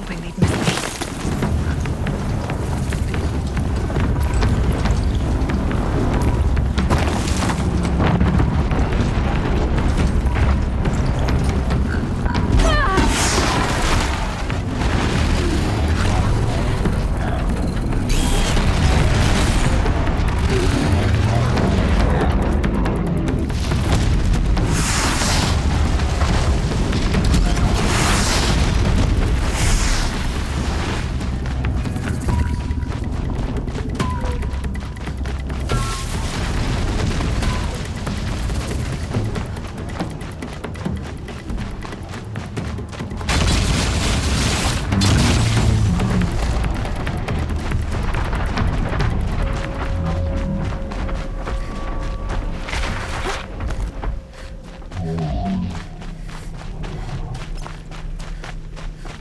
hoping they'd miss me.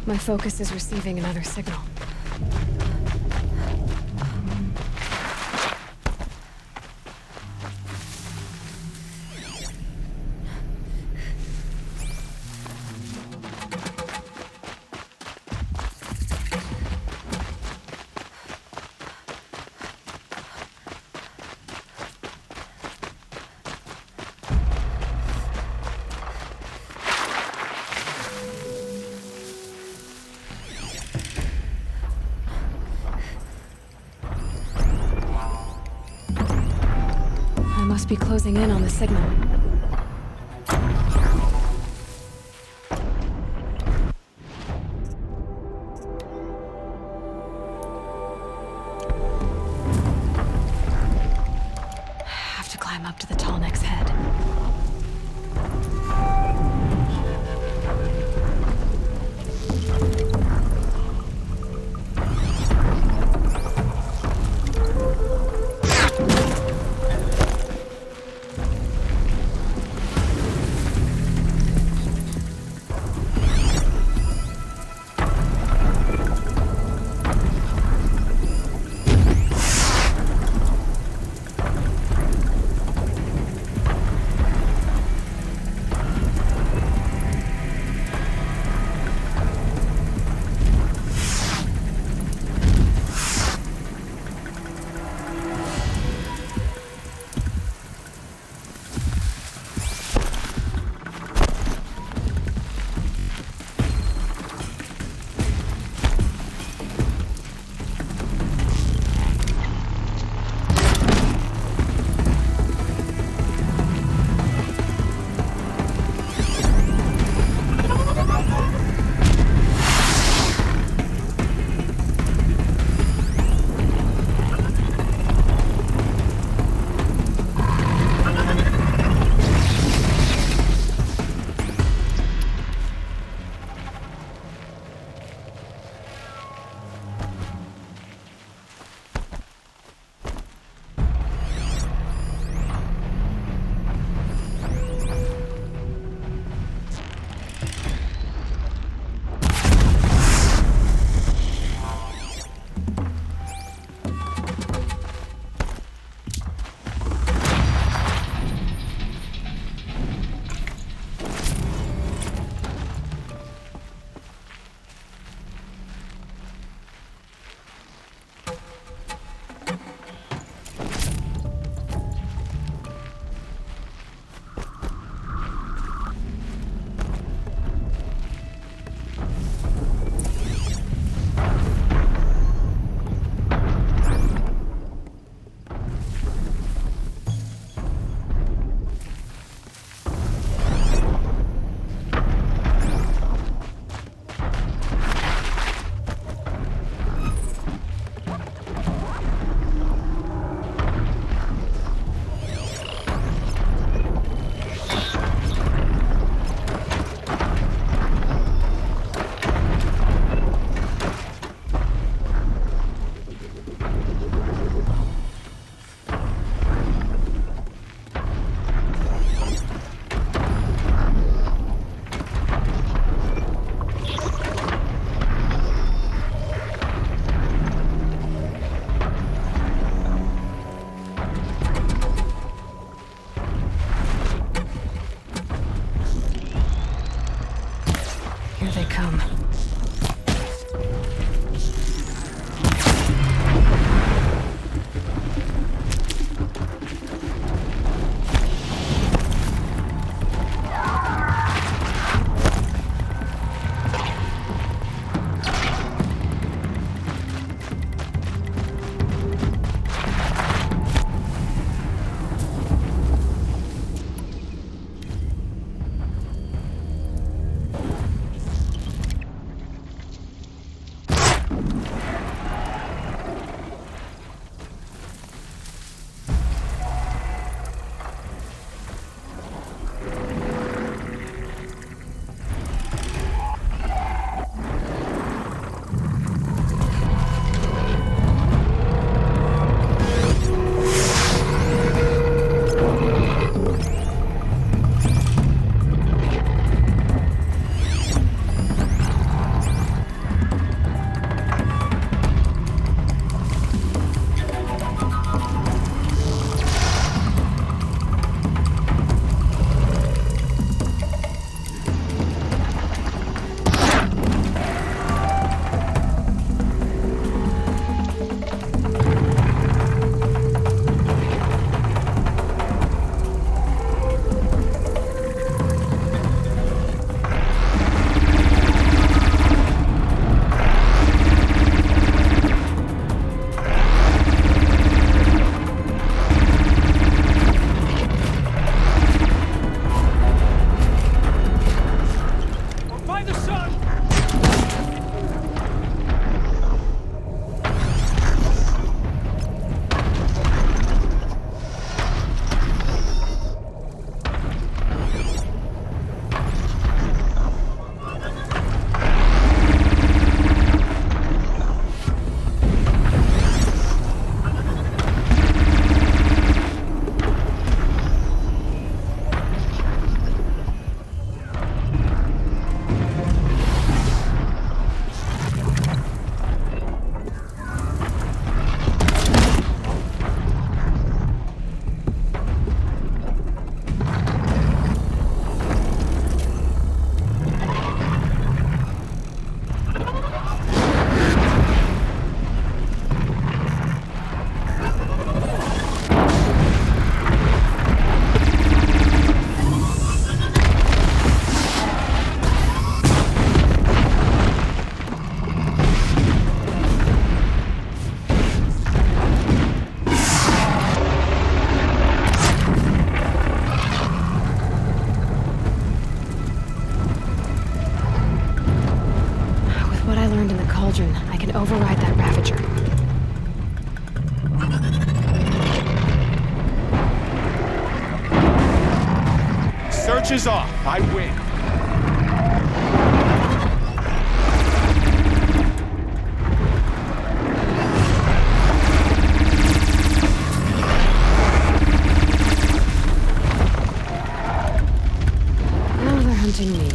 My focus is receiving another signal. I must be closing in on the signal. Have to climb up to the tall neck's head. I can override that Ravager. Search is off. I win. Now they're hunting me.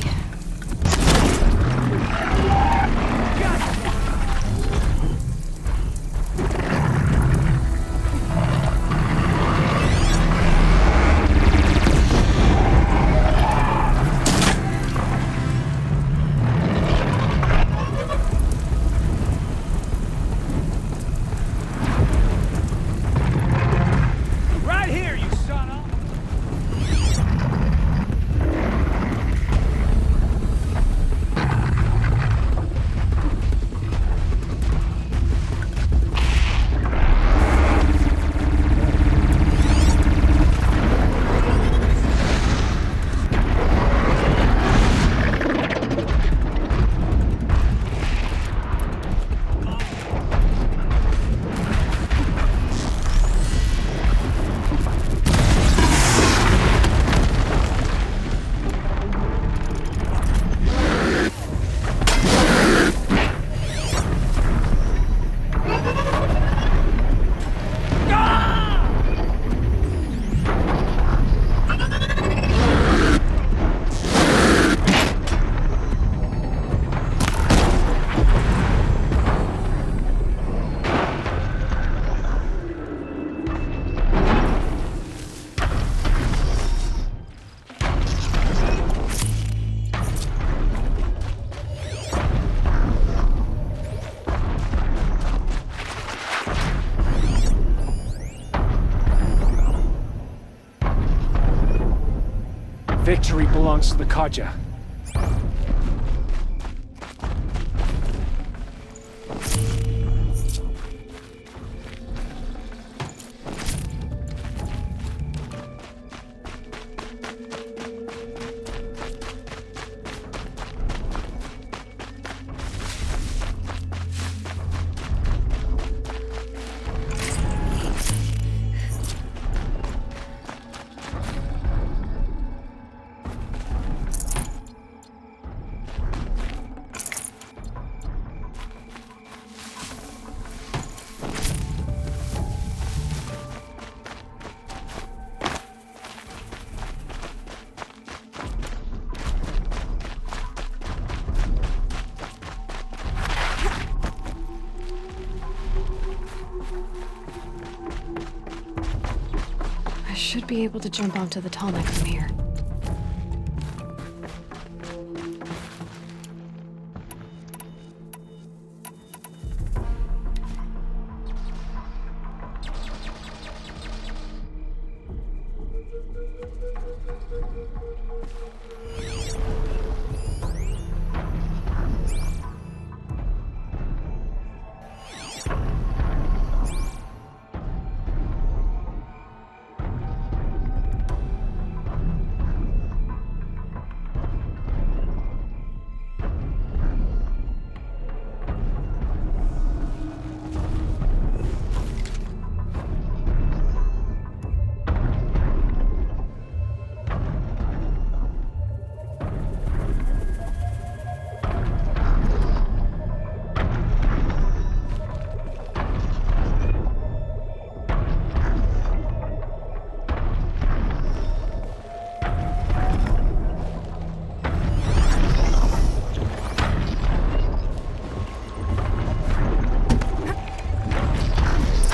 Victory belongs to the Kaja. should be able to jump onto the tall neck from here.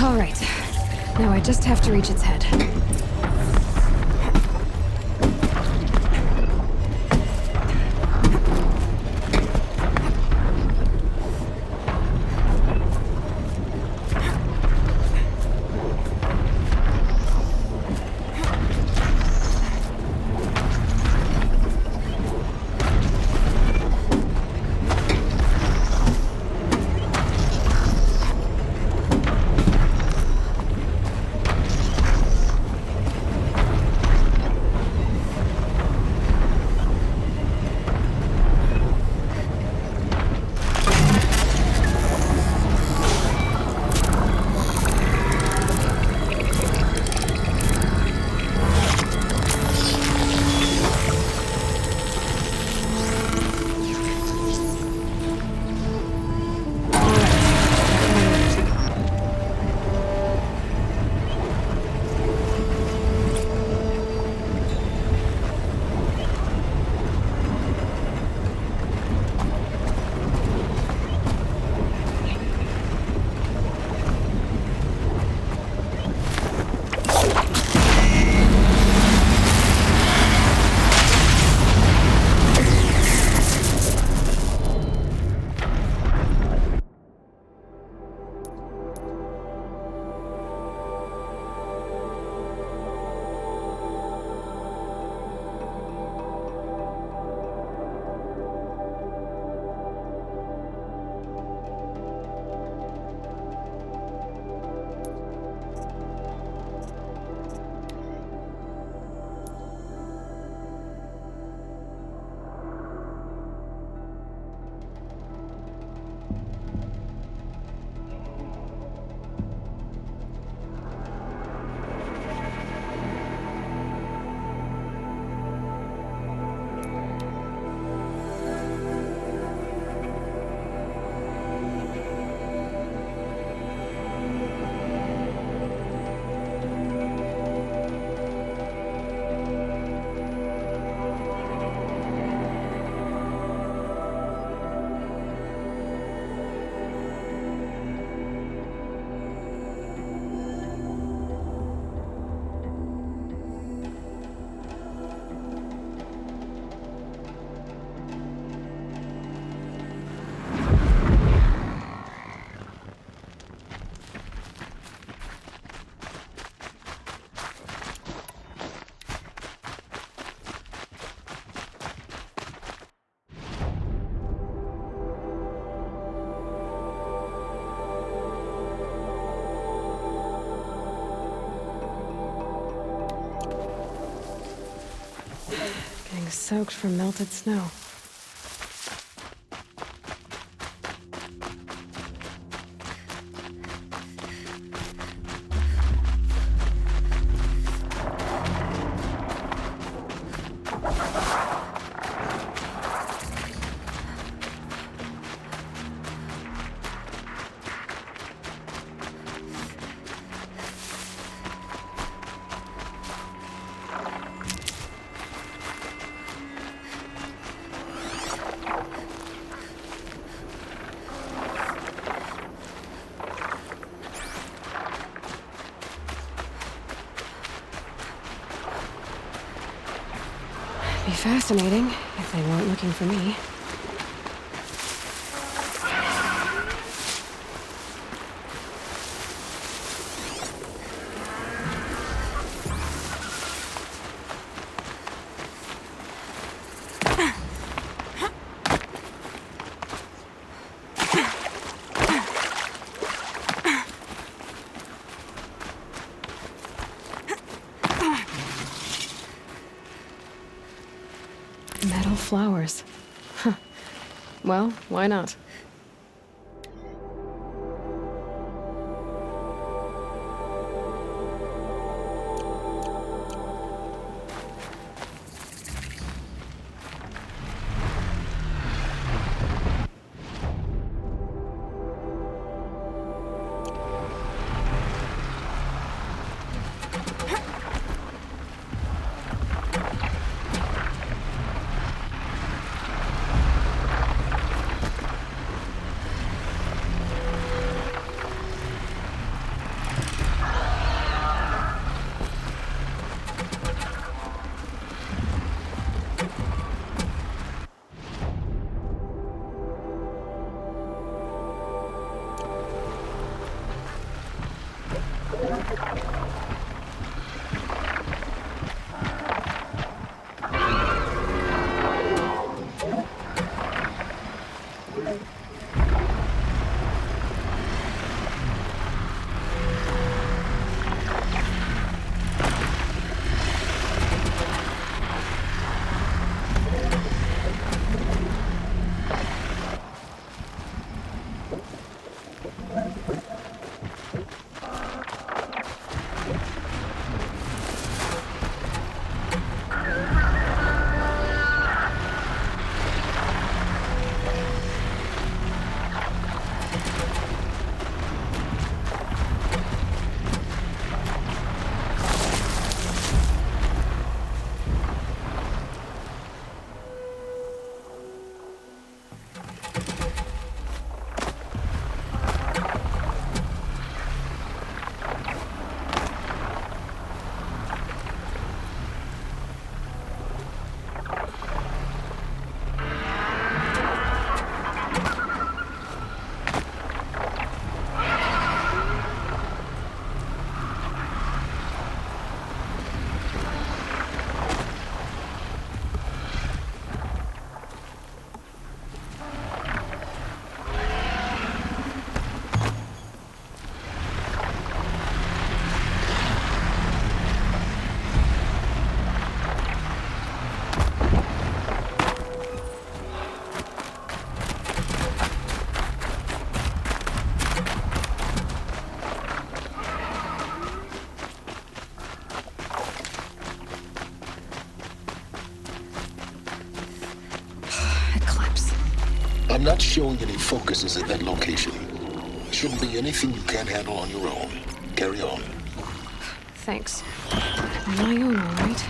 All right. Now I just have to reach its head. Getting soaked from melted snow. fascinating, if they weren't looking for me. Metal flowers. Huh. Well, why not? I'm not showing any focuses at that location. Shouldn't be anything you can't handle on your own. Carry on. Thanks. On my own, all right.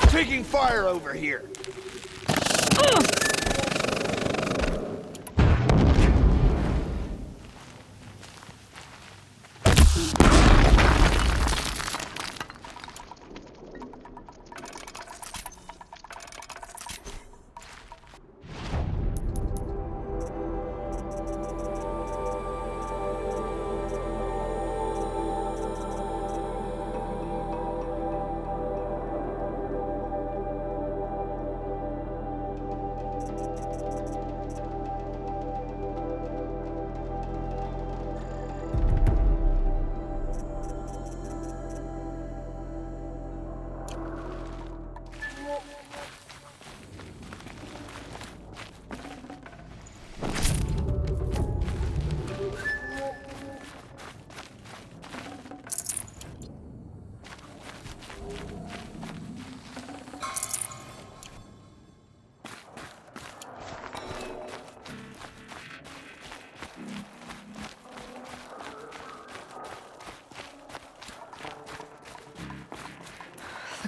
Taking fire over here.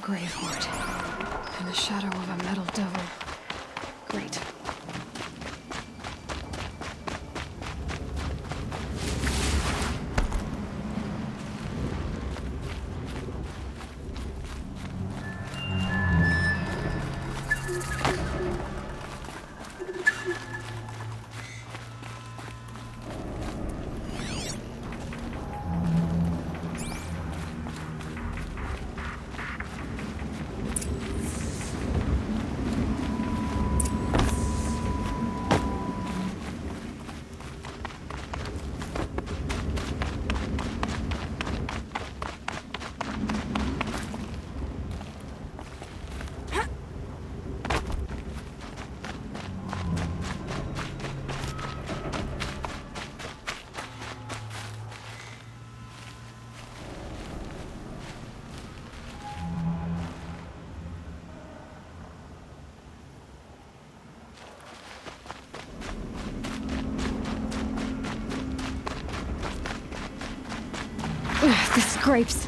grave hoard. In the shadow of a metal devil. Great. The scrapes.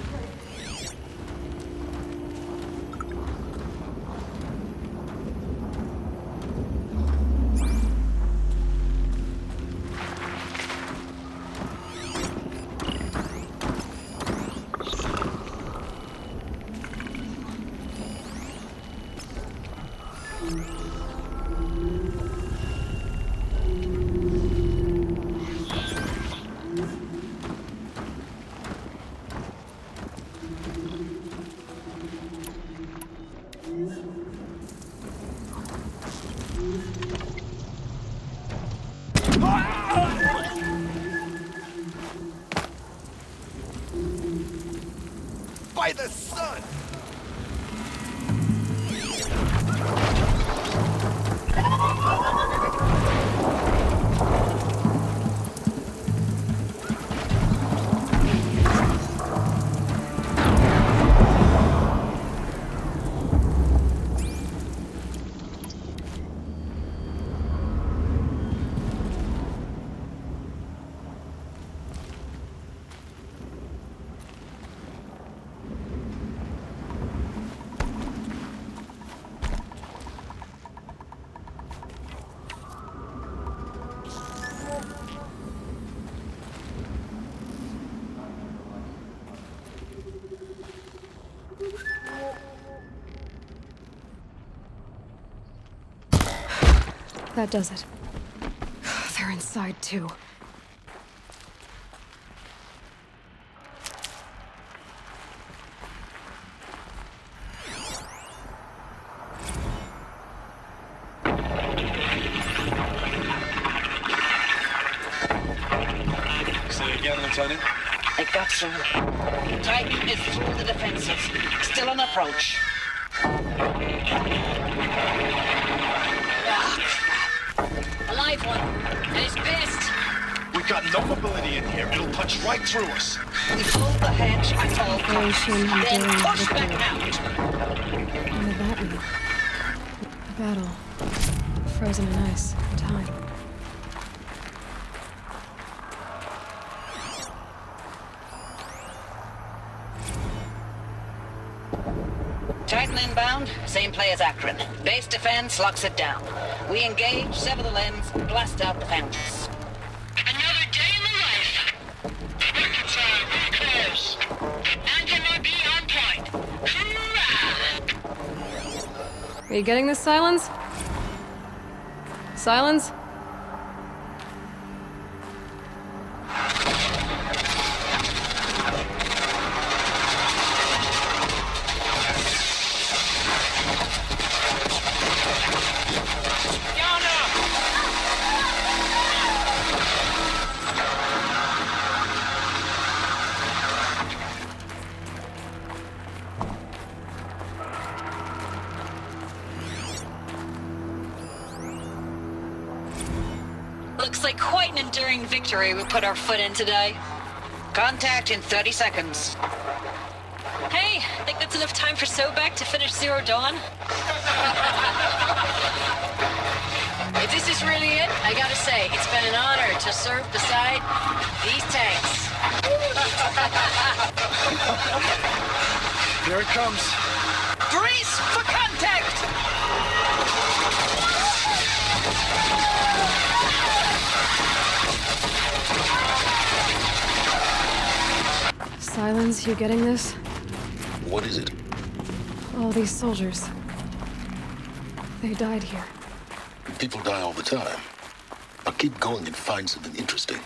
By the sun! That does it. They're inside, too. Say again, Lieutenant. I got some. Titan is through the defenses. Still on approach. A live one. And he's pissed. We've got no mobility in here. It'll punch right through us. We hold the hedge at all costs. Operation Then Enduring push back Victory. out. What did that mean? Battle. Frozen in ice. Time. Titan inbound. Same play as Akron. Base defense locks it down. We engage, sever the lens, blast out the fountains. Another day in the life. McIntyre, very close. Anti-MB on point. Hoorah! Are you getting this, Silence? Silence? Looks like quite an enduring victory we put our foot in today. Contact in 30 seconds. Hey, think that's enough time for Sobek to finish Zero Dawn? If this is really it, I gotta say, it's been an honor to serve beside these tanks. Here it comes. Grease for contact! Silence, you getting this? What is it? All these soldiers. They died here. People die all the time. Now keep going and find something interesting.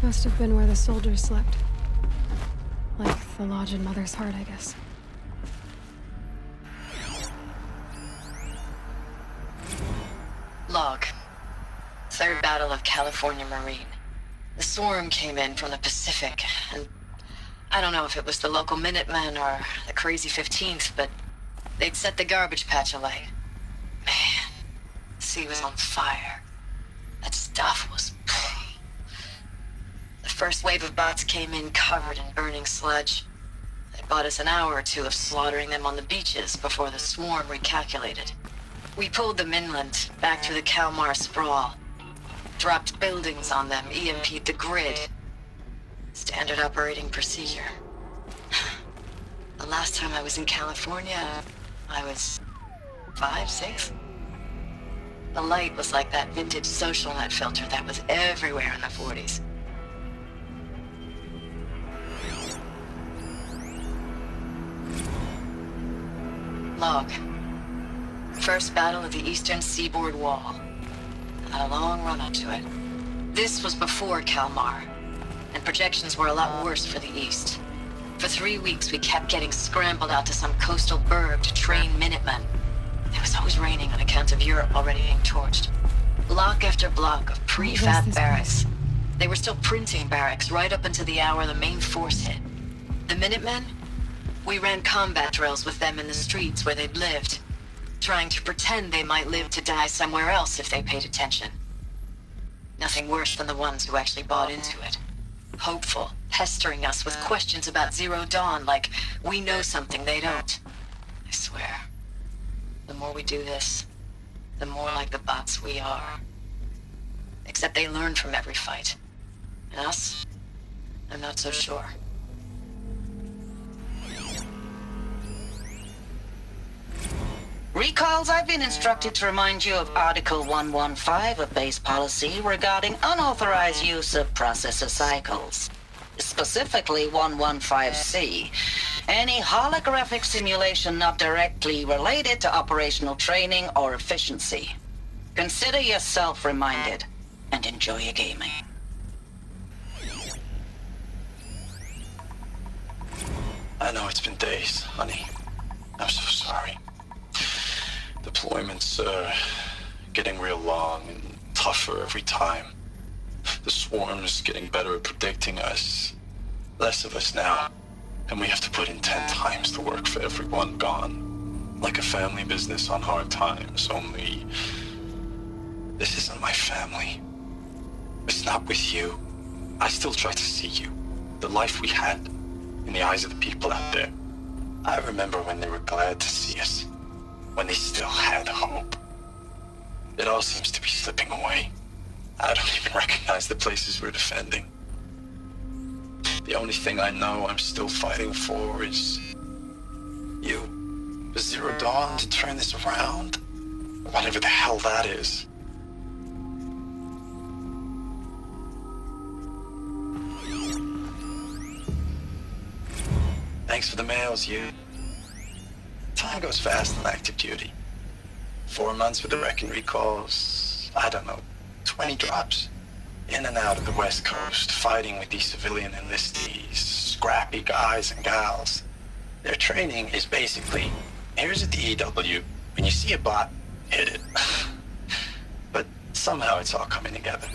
Must have been where the soldiers slept. Like the lodge in Mother's Heart, I guess. Log. Third Battle of California Marine. The swarm came in from the Pacific, and I don't know if it was the local Minutemen or the crazy 15th, but they'd set the garbage patch alight. Man, the sea was on fire. That stuff was... The first wave of bots came in covered in burning sludge. They bought us an hour or two of slaughtering them on the beaches before the swarm recalculated. We pulled them inland, back through the Kalmar sprawl. Dropped buildings on them, EMP'd the grid. Standard operating procedure. The last time I was in California, I was 5, 6? The light was like that vintage social net filter that was everywhere in the 40s. Log. First battle of the eastern seaboard wall. Had a long run up to it. This was before Kalmar, and projections were a lot worse for the east. For 3 weeks, we kept getting scrambled out to some coastal burg to train Minutemen. It was always raining on account of Europe already being torched. Block after block of prefab barracks. They were still printing barracks right up until the hour the main force hit. The Minutemen? We ran combat drills with them in the streets where they'd lived, trying to pretend they might live to die somewhere else if they paid attention. Nothing worse than the ones who actually bought into it. Hopeful, pestering us with questions about Zero Dawn like we know something they don't. I swear, the more we do this, the more like the bots we are. Except they learn from every fight. And us? I'm not so sure. Recalls, I've been instructed to remind you of Article 115 of base policy regarding unauthorized use of processor cycles. Specifically 115C. Any holographic simulation not directly related to operational training or efficiency. Consider yourself reminded and enjoy your gaming. I know it's been days, honey. I'm so sorry. Deployments are getting real long and tougher every time. The swarm's getting better at predicting us. Less of us now. And we have to put in 10 times the work for everyone gone. Like a family business on hard times, only... this isn't my family. It's not with you. I still try to see you. The life we had. In the eyes of the people out there. I remember when they were glad to see us. When they still had hope. It all seems to be slipping away. I don't even recognize the places we're defending. The only thing I know I'm still fighting for is you. For Zero Dawn to turn this around. Whatever the hell that is. Thanks for the mails, you. Time goes fast in active duty. 4 months with the wreck and recalls, I don't know, 20 drops. In and out of the West Coast, fighting with these civilian enlistees, scrappy guys and gals. Their training is basically, here's a DEW, when you see a bot, hit it. But somehow it's all coming together.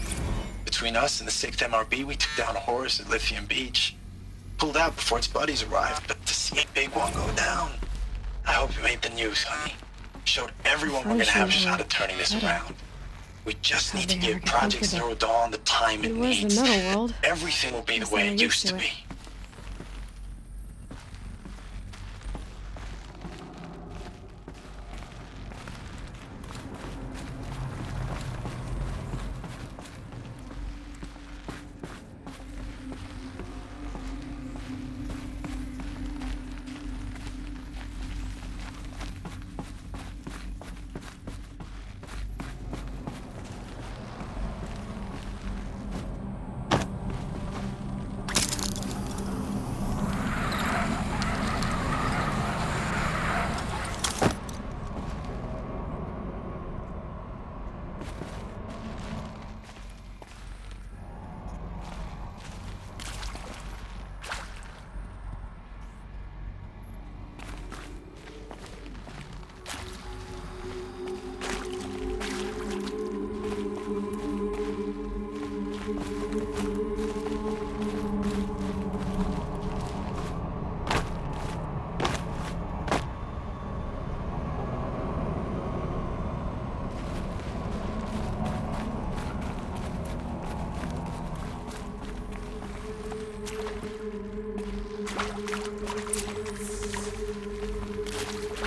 Between us and the 6th MRB, we took down a horse at Lithium Beach. Pulled out before its buddies arrived, but to see a big one go down, I hope you made the news, honey. Showed everyone we're gonna have a shot at turning this around. We just need to give Project Zero Dawn the time it needs. The metal world. Everything will be the way it used to be.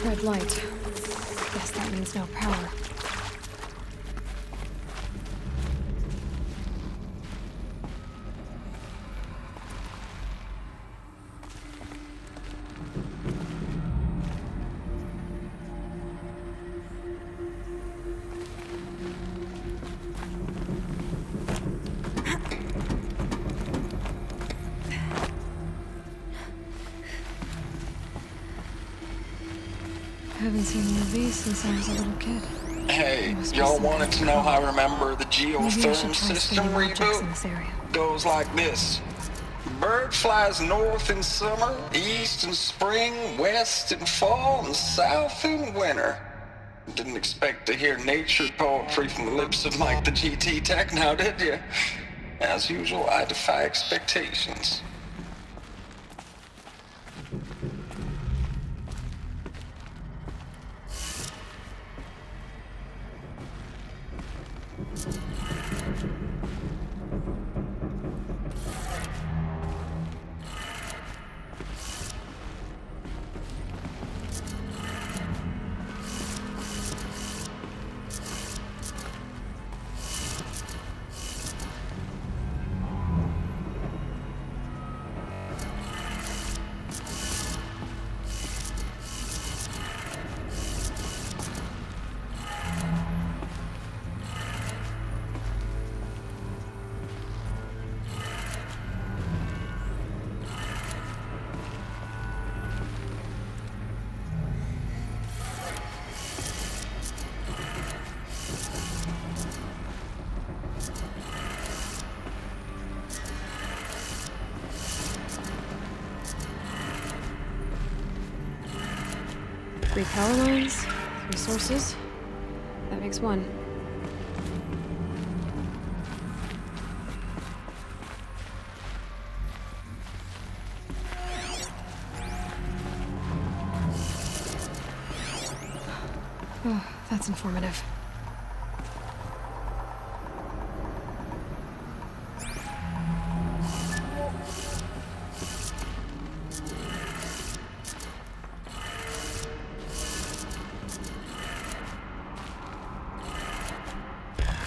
Red light. Guess that means no power. I haven't seen one of these since I was a little kid. Hey, y'all wanted to know how I remember the geotherm system reboot? Goes like this. Bird flies north in summer, east in spring, west in fall, and south in winter. Didn't expect to hear nature poetry from the lips of Mike the GT Tech now, did you? As usual, I defy expectations. Three power lines, 3 sources. That makes 1. Oh, that's informative.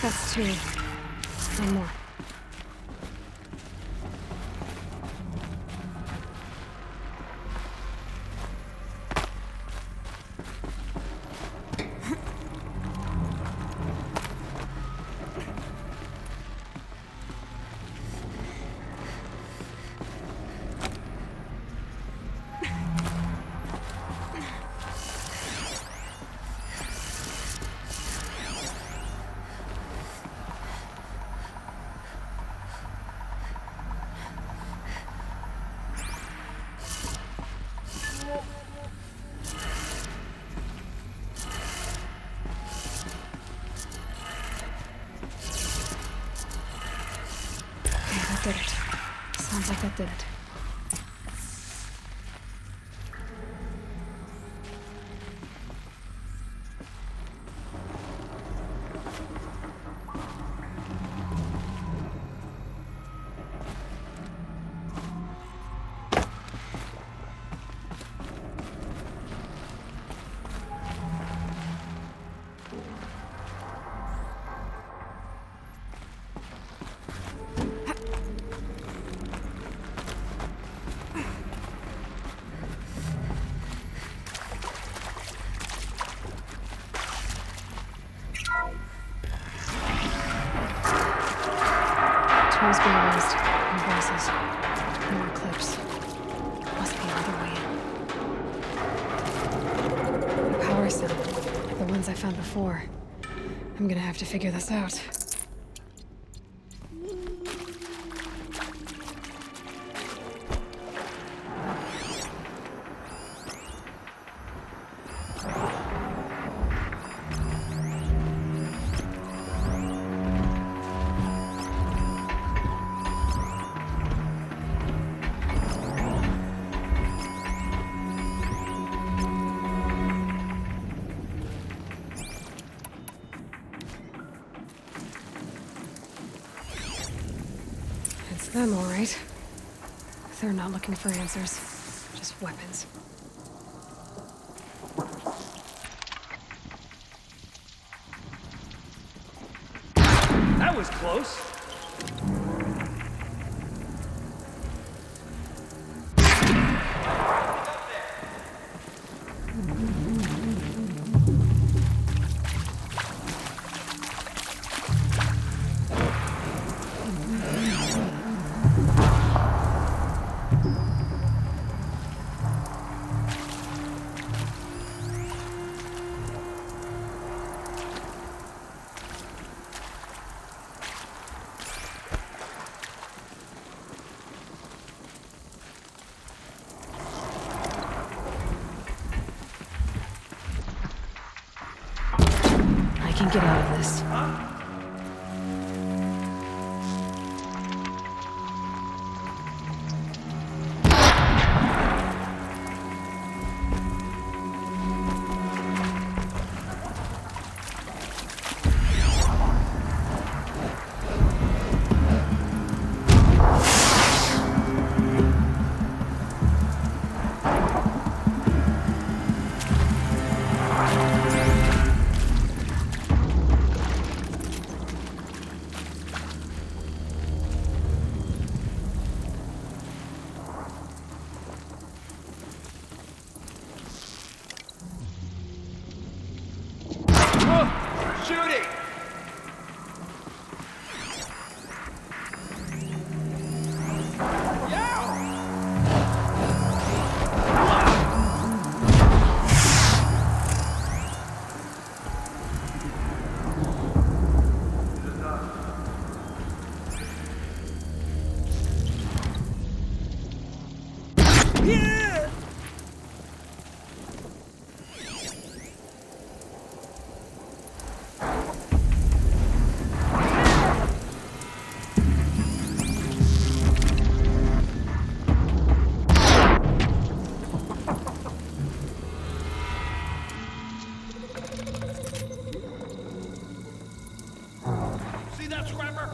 That's 2. One more. That did it. Sounds like that did it. Tools being raised. More voices. More clips. Must be another way in. The power sound. The ones I found before. I'm gonna have to figure this out. It's them, all right. They're not looking for answers, just weapons. That was close. I can get out of this. Shooting! See that scrapper?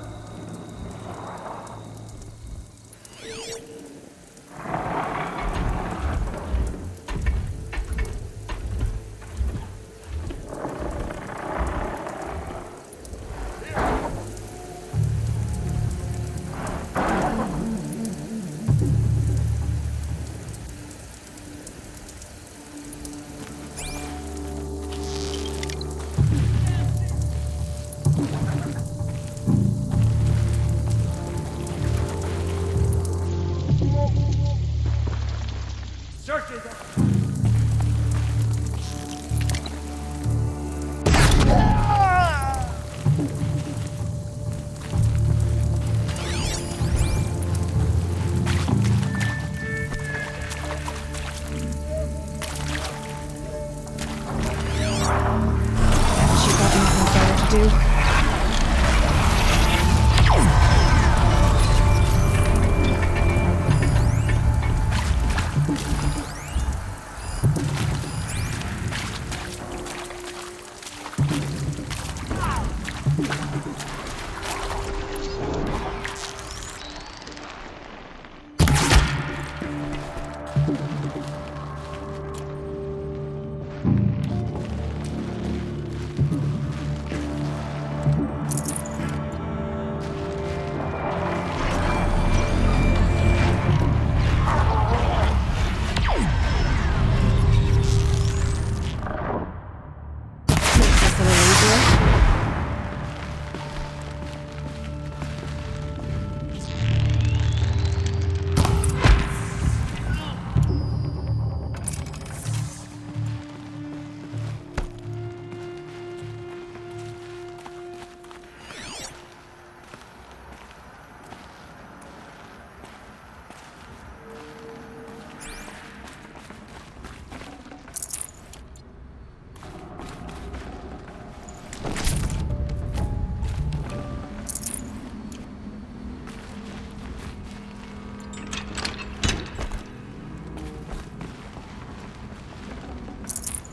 Searches it. Haven't you got anything better to do?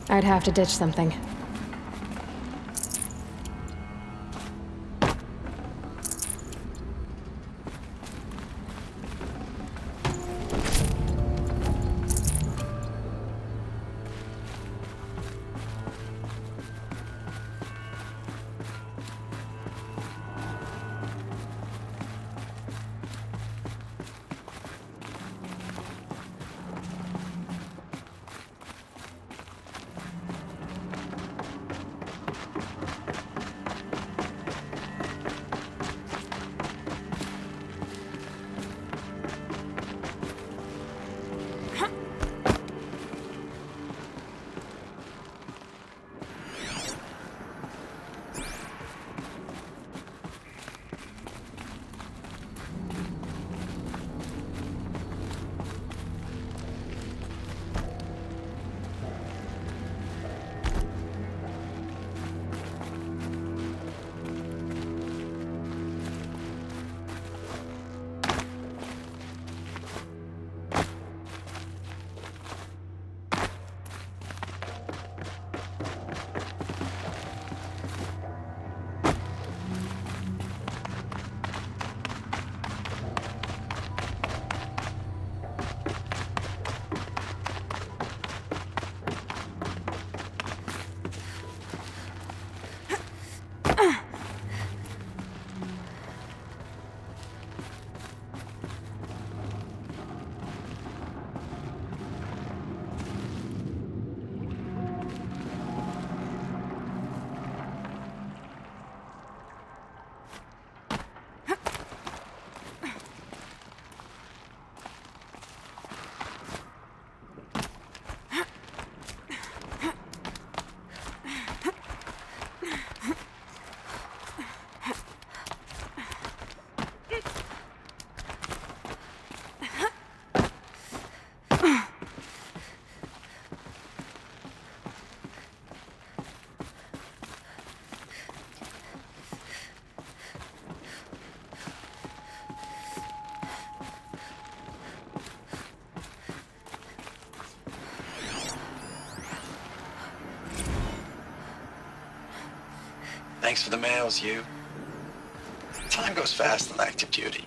I'd have to ditch something. Thanks for the mails, you. Time goes fast on active duty.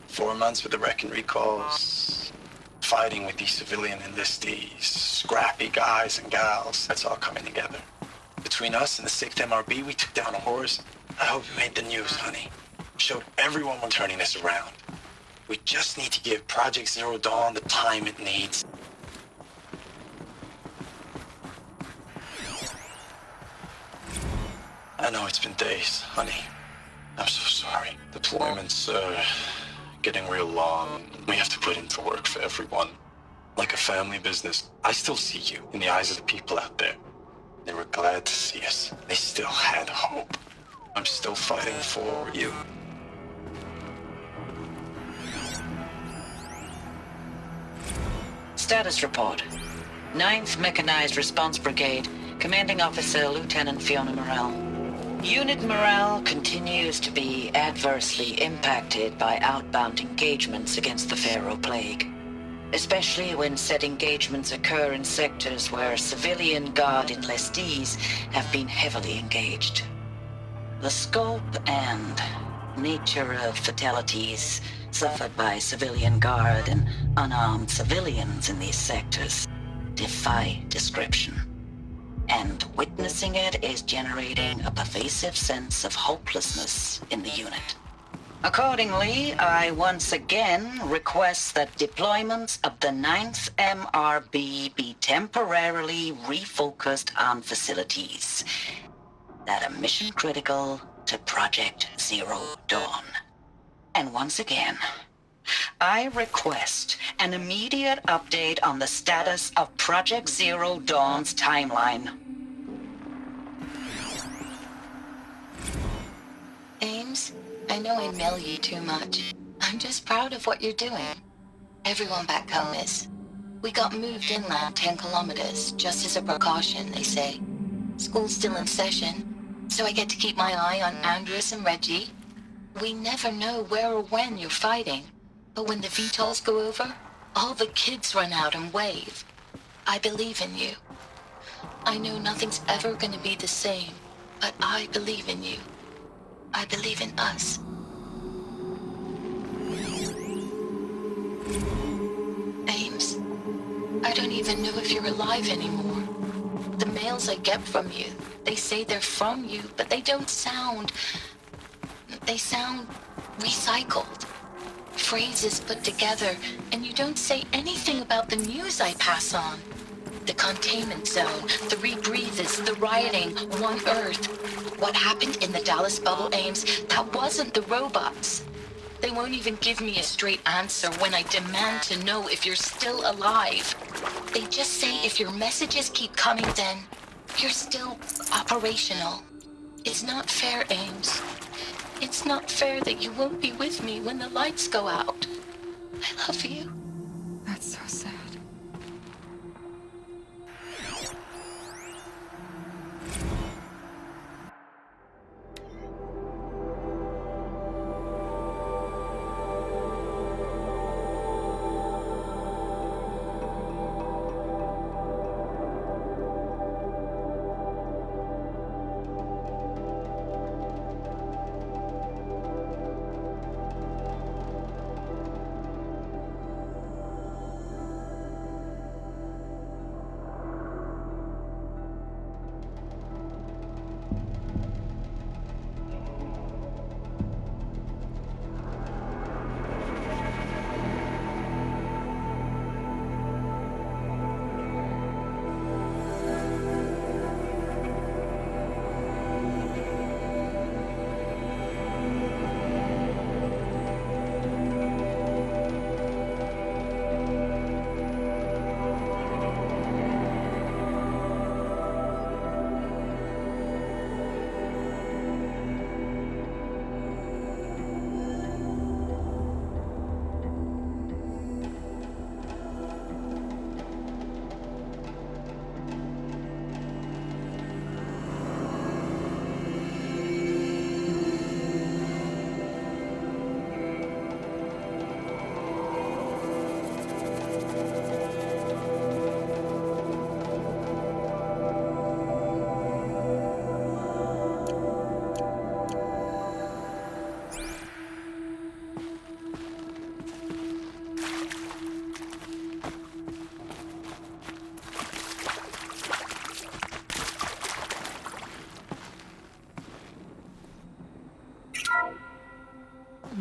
4 months with the wreck and recalls, fighting with these civilian enlistees, scrappy guys and gals. That's all coming together. Between us and the 6th MRB, we took down a horse. I hope you made the news, honey. Showed everyone we're turning this around. We just need to give Project Zero Dawn the time it needs. I know it's been days, honey. I'm so sorry. Deployments are getting real long. We have to put into work for everyone. Like a family business. I still see you in the eyes of the people out there. They were glad to see us. They still had hope. I'm still fighting for you. Status report. 9th Mechanized Response Brigade, Commanding Officer Lieutenant Fiona Morrell. Unit morale continues to be adversely impacted by outbound engagements against the Pharaoh Plague, especially when said engagements occur in sectors where civilian guard enlistees have been heavily engaged. The scope and nature of fatalities suffered by civilian guard and unarmed civilians in these sectors defy description. And witnessing it is generating a pervasive sense of hopelessness in the unit. Accordingly, I once again request that deployments of the 9th MRB be temporarily refocused on facilities that are mission critical to Project Zero Dawn. And once again, I request an immediate update on the status of Project Zero Dawn's timeline. Ames, I know I mail you too much. I'm just proud of what you're doing. Everyone back home is. We got moved inland 10 kilometers, just as a precaution, they say. School's still in session, so I get to keep my eye on Andres and Reggie. We never know where or when you're fighting, but when the VTOLs go over, all the kids run out and wave. I believe in you. I know nothing's ever gonna be the same, but I believe in you. I believe in us. Ames, I don't even know if you're alive anymore. The mails I get from you, they say they're from you, but they don't sound... They sound recycled. Phrases put together, and you don't say anything about the news I pass on. The containment zone, the rebreathers, the rioting, One Earth. What happened in the Dallas bubble, Ames, that wasn't the robots. They won't even give me a straight answer when I demand to know if you're still alive. They just say if your messages keep coming, then you're still operational. It's not fair, Ames. It's not fair that you won't be with me when the lights go out. I love you. That's so sad.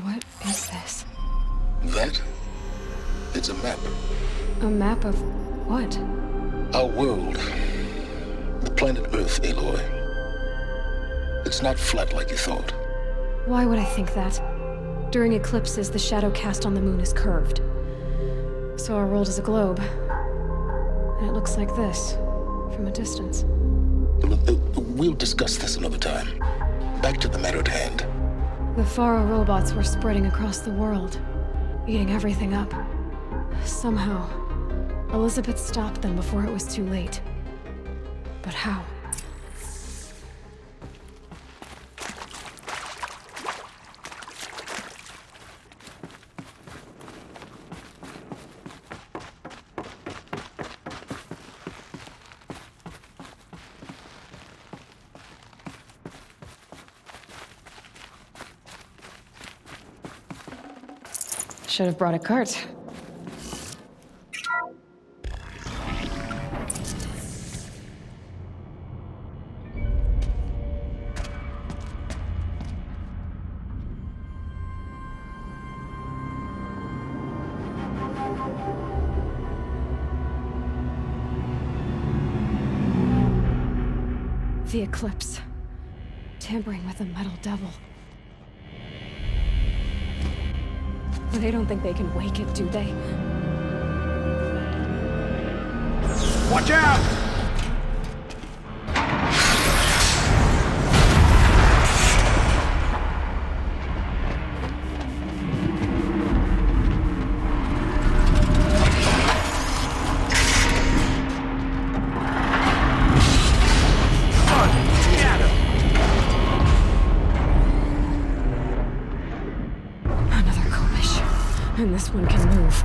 What is this? That? It's a map. A map of what? Our world. The planet Earth, Aloy. It's not flat like you thought. Why would I think that? During eclipses, the shadow cast on the moon is curved. So our world is a globe. And it looks like this, from a distance. We'll discuss this another time. Back to the matter at hand. The Faro robots were spreading across the world, eating everything up. Somehow, Elizabeth stopped them before it was too late. But how? Should have brought a cart. The eclipse. Tampering with the metal devil. They don't think they can wake it, do they? Watch out! And this one can move.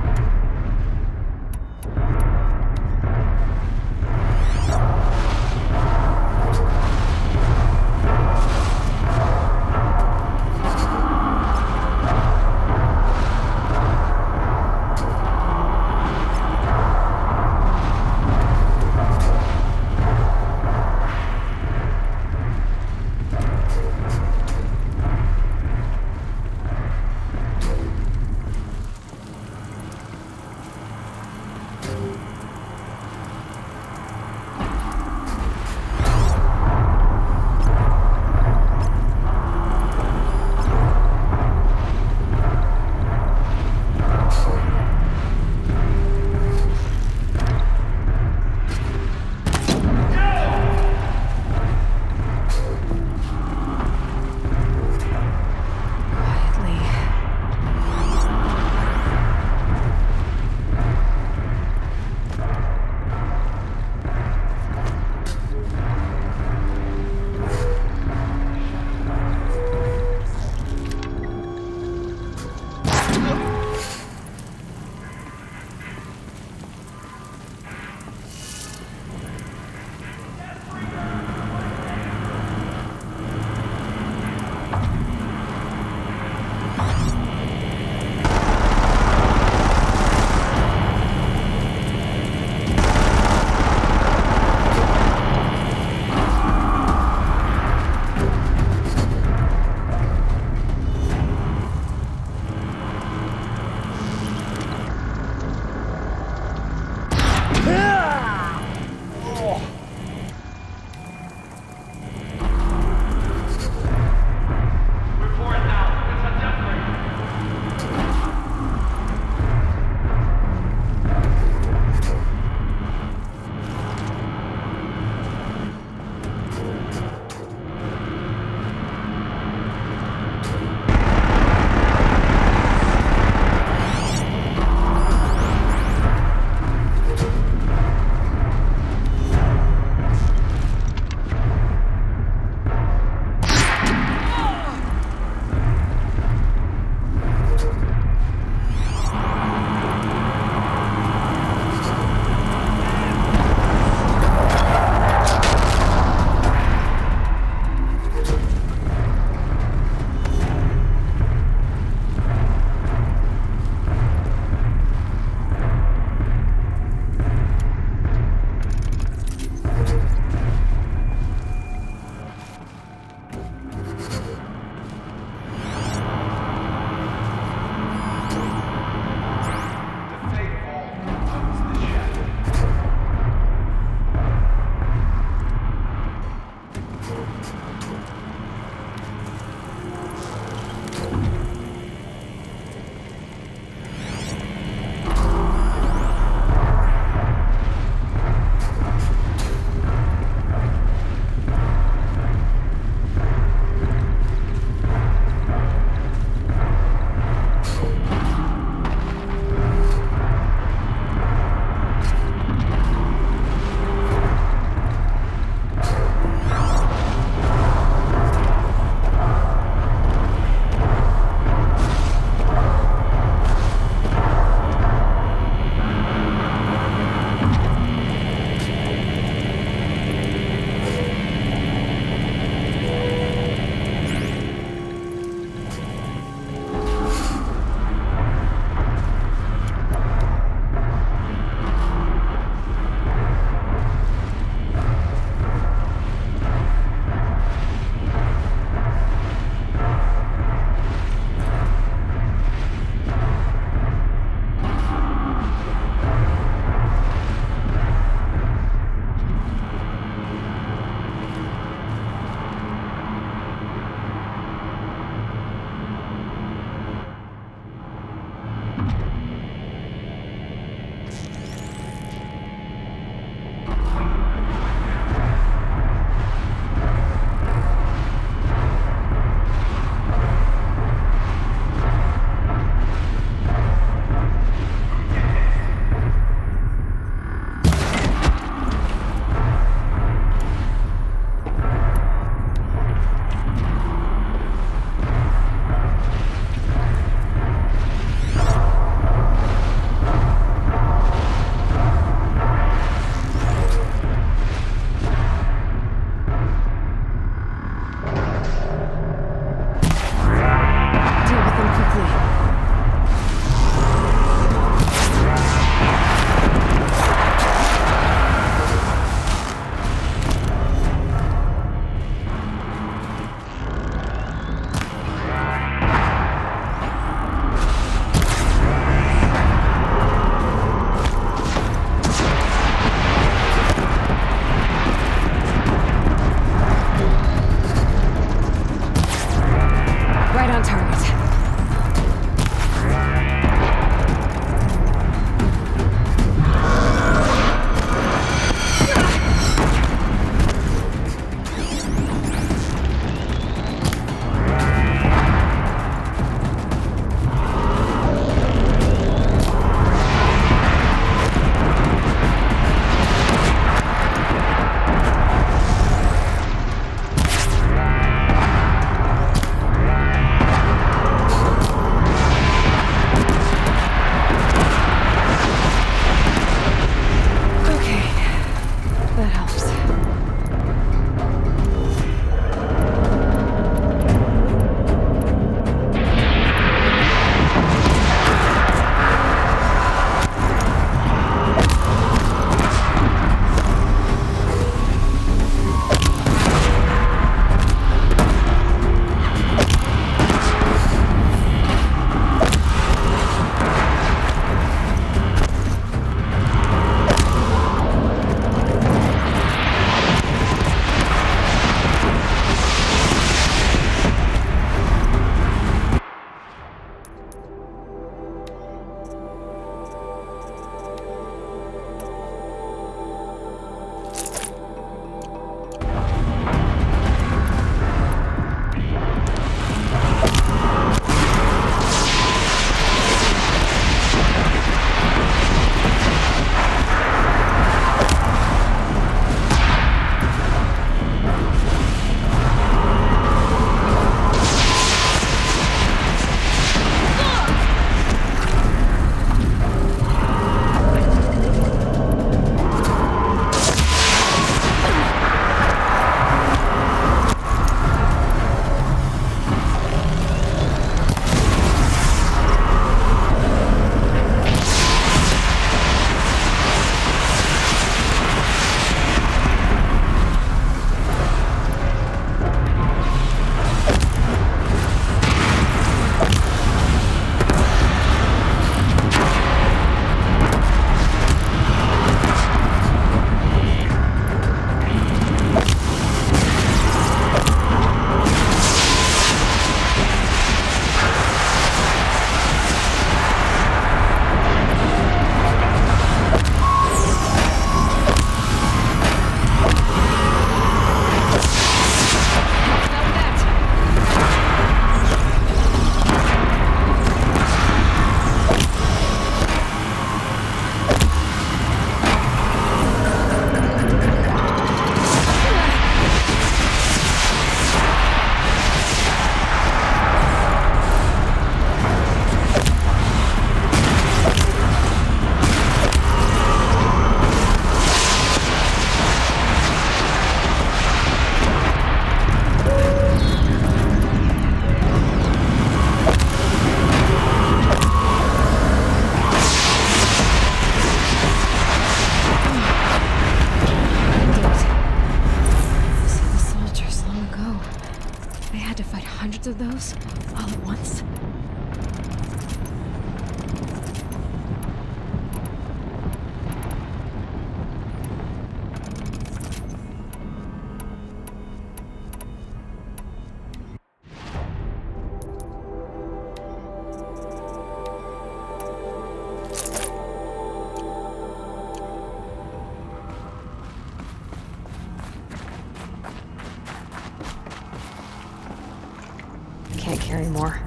carry more.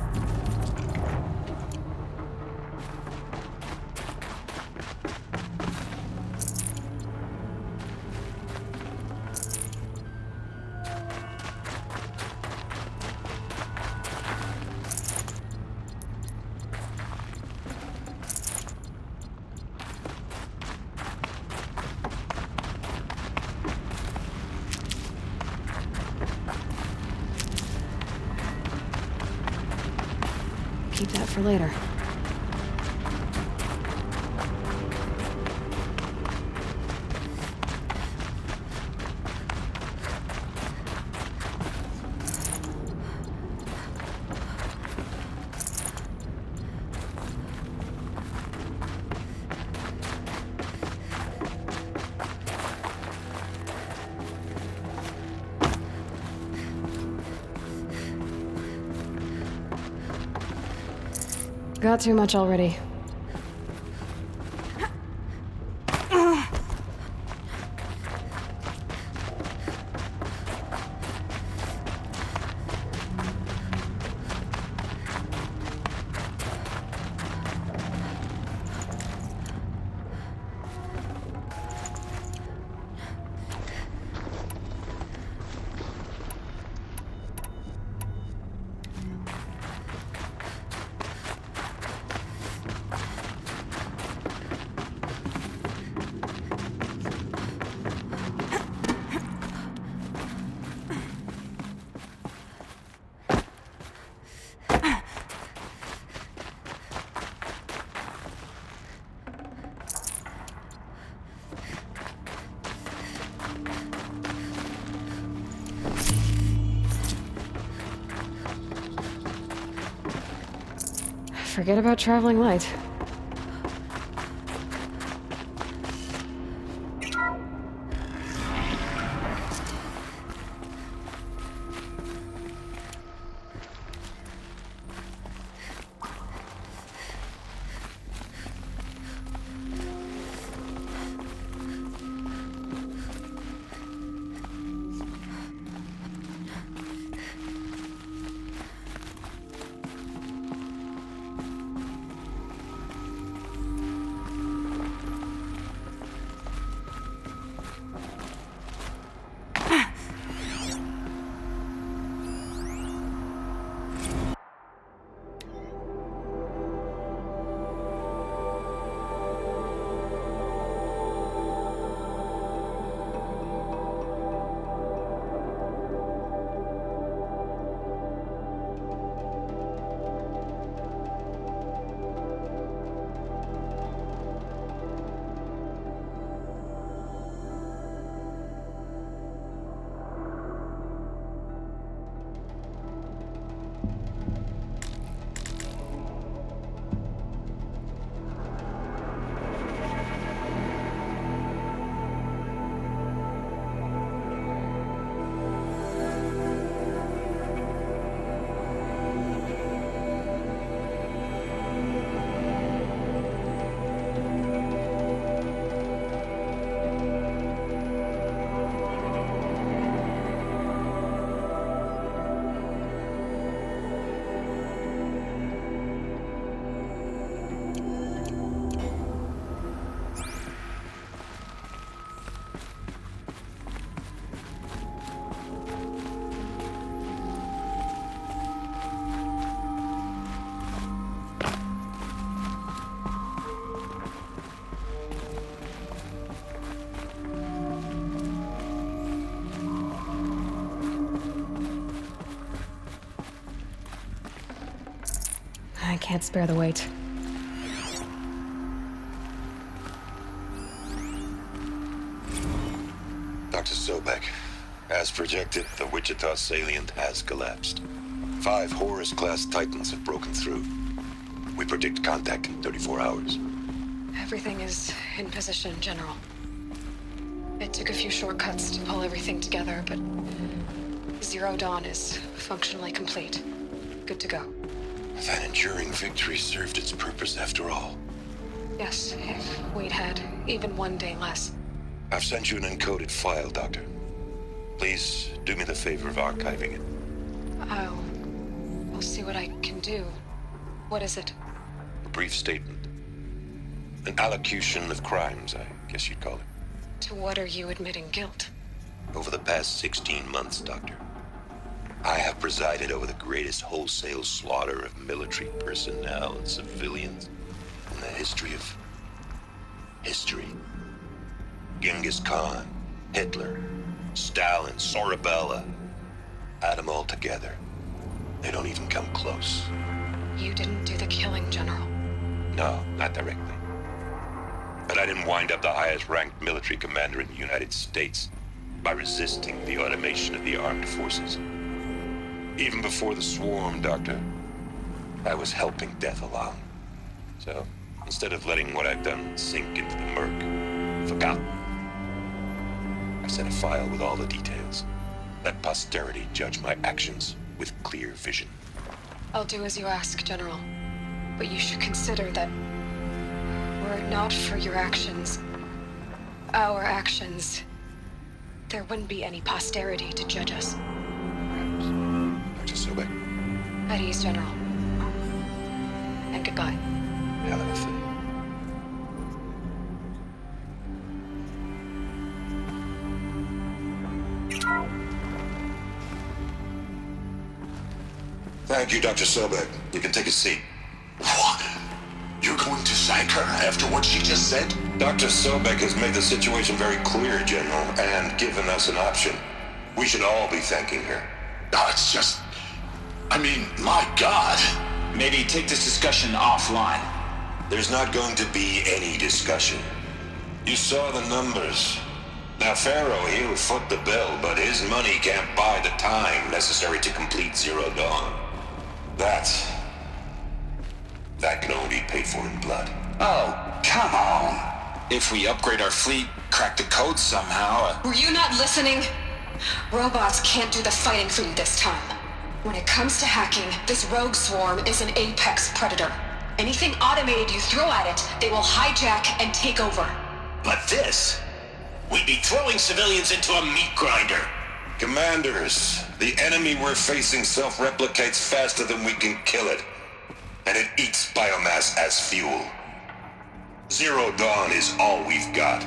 Keep that for later. Got too much already. Forget about traveling light. I can't spare the weight. Dr. Sobek, as projected, the Wichita salient has collapsed. 5 Horus-class Titans have broken through. We predict contact in 34 hours. Everything is in position, General. It took a few shortcuts to pull everything together, but Zero Dawn is functionally complete. Good to go. That enduring victory served its purpose after all. Yes, if we'd had even one day less. I've sent you an encoded file, Doctor. Please do me the favor of archiving it. I'll I'll see what I can do. What is it? A brief statement. An allocution of crimes, I guess you'd call it. To what are you admitting guilt? Over the past 16 months, Doctor, I have presided over the greatest wholesale slaughter of military personnel and civilians in the history of history. Genghis Khan, Hitler, Stalin, Sorabella. Add them all together. They don't even come close. You didn't do the killing, General. No, not directly. But I didn't wind up the highest-ranked military commander in the United States by resisting the automation of the armed forces. Even before the swarm, Doctor, I was helping death along. So, instead of letting what I've done sink into the murk, forgotten, I set a file with all the details. Let posterity judge my actions with clear vision. I'll do as you ask, General. But you should consider that were it not for your actions, our actions, there wouldn't be any posterity to judge us. Dr. Sobek. At ease, General. And goodbye. Hell of a thing. Thank you, Dr. Sobek. You can take a seat. What? You're going to thank her after what she just said? Dr. Sobek has made the situation very clear, General, and given us an option. We should all be thanking her. No, it's just... I mean, my God. Maybe take this discussion offline. There's not going to be any discussion. You saw the numbers. Now, Pharaoh, he'll foot the bill, but his money can't buy the time necessary to complete Zero Dawn. That can only be paid for in blood. Oh, come on. If we upgrade our fleet, crack the code somehow... Were you not listening? Robots can't do the fighting for you this time. When it comes to hacking, this rogue swarm is an apex predator. Anything automated you throw at it, they will hijack and take over. But this... We'd be throwing civilians into a meat grinder. Commanders, the enemy we're facing self-replicates faster than we can kill it. And it eats biomass as fuel. Zero Dawn is all we've got.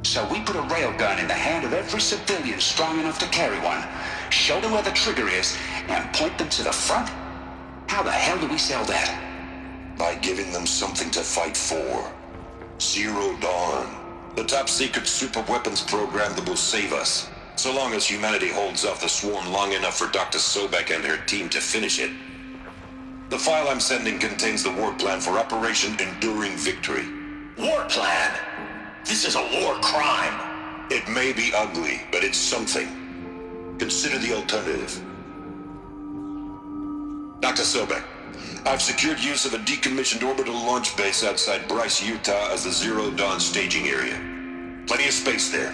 So we put a railgun in the hand of every civilian strong enough to carry one, show them where the trigger is, and point them to the front? How the hell do we sell that? By giving them something to fight for. Zero Dawn. The top-secret super-weapons program that will save us. So long as humanity holds off the swarm long enough for Dr. Sobek and her team to finish it. The file I'm sending contains the war plan for Operation Enduring Victory. War plan? This is a war crime. It may be ugly, but it's something. Consider the alternative. Dr. Sobek, I've secured use of a decommissioned orbital launch base outside Bryce, Utah as the Zero Dawn staging area. Plenty of space there.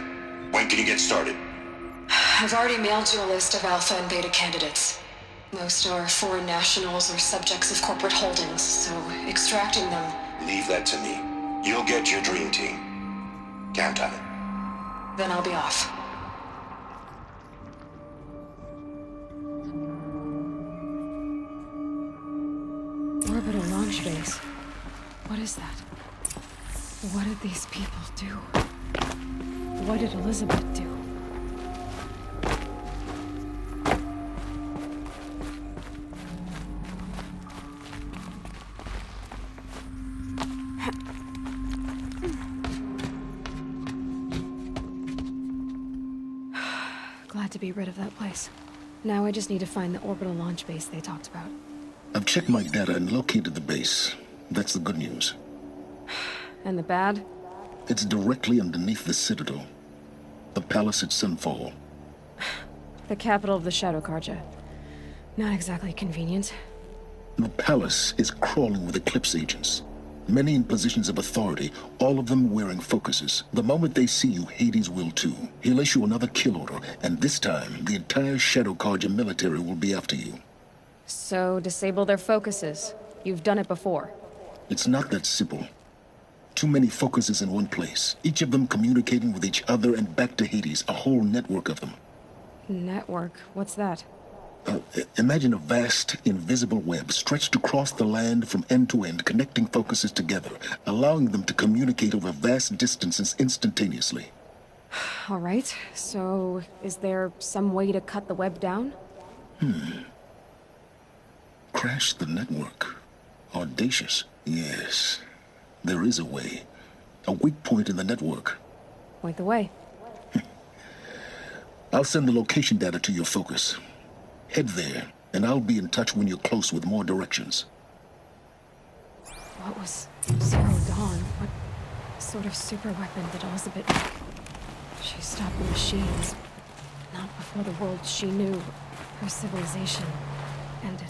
When can you get started? I've already mailed you a list of alpha and beta candidates. Most are foreign nationals or subjects of corporate holdings, so extracting them... Leave that to me. You'll get your dream team. Count on it. Then I'll be off. Orbital launch base. What is that? What did these people do? What did Elizabeth do? Glad to be rid of that place. Now I just need to find the orbital launch base they talked about. I've checked my data and located the base. That's the good news. And the bad? It's directly underneath the Citadel. The palace at Sunfall. The capital of the Shadow Carja. Not exactly convenient. The palace is crawling with Eclipse agents. Many in positions of authority, all of them wearing focuses. The moment they see you, Hades will too. He'll issue another kill order, and this time, the entire Shadow Carja military will be after you. So, disable their focuses. You've done it before. It's not that simple. Too many focuses in one place, each of them communicating with each other and back to Hades, a whole network of them. Network? What's that? Imagine a vast, invisible web stretched across the land from end to end, connecting focuses together, allowing them to communicate over vast distances instantaneously. All right, so is there some way to cut the web down? Crash the network. Audacious. Yes, there is a way. A weak point in the network. Point the way. I'll send the location data to your focus. Head there, and I'll be in touch when you're close with more directions. What was Zero Dawn? What sort of super weapon did Elizabeth make? She stopped the machines. Not before the world she knew, her civilization, ended.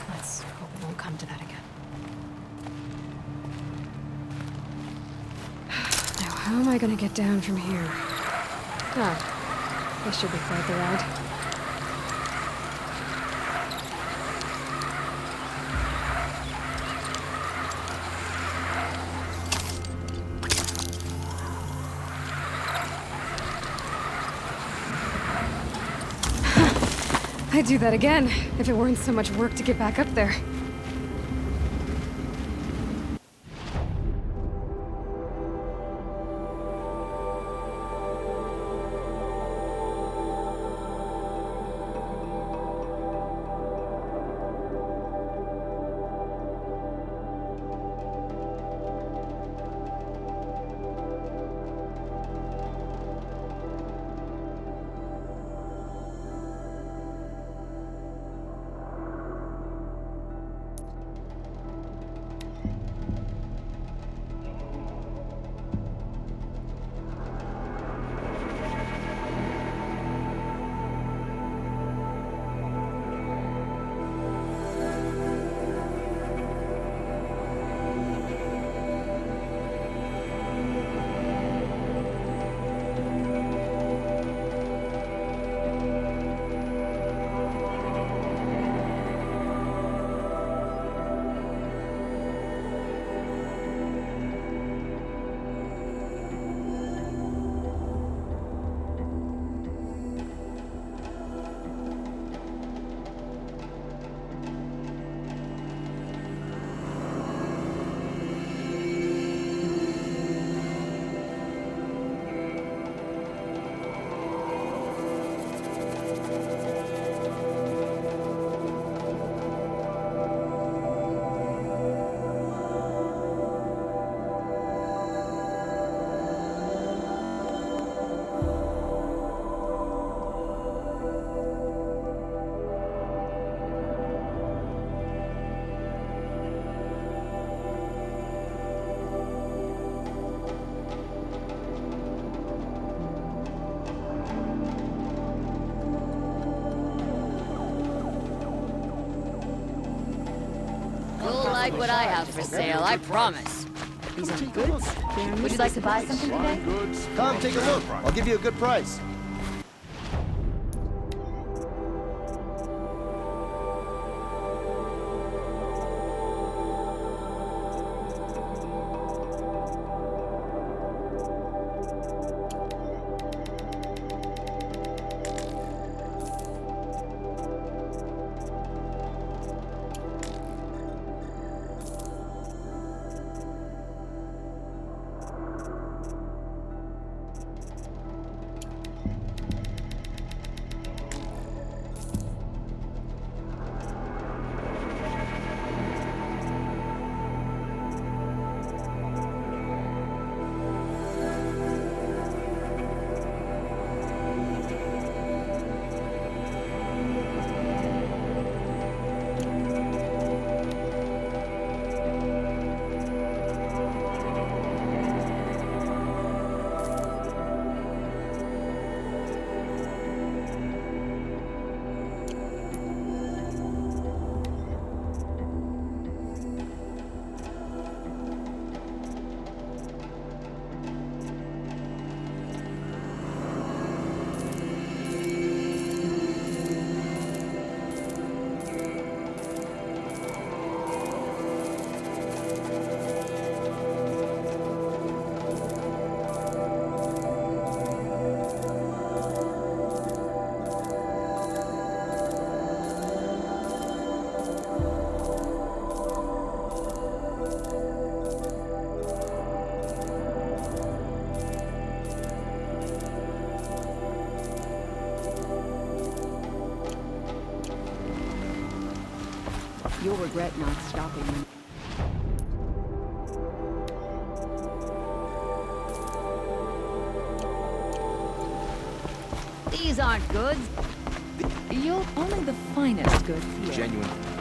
Let's hope it won't come to that again. Now, how am I gonna get down from here? Ah, this should be quite the ride. I'd do that again, if it weren't so much work to get back up there. Like what I have for sale, I promise. These are goods? Would you like to buy something today? Come, take a look. I'll give you a good price. You'll regret not stopping me. These aren't goods. You'll only the finest good here. Genuine.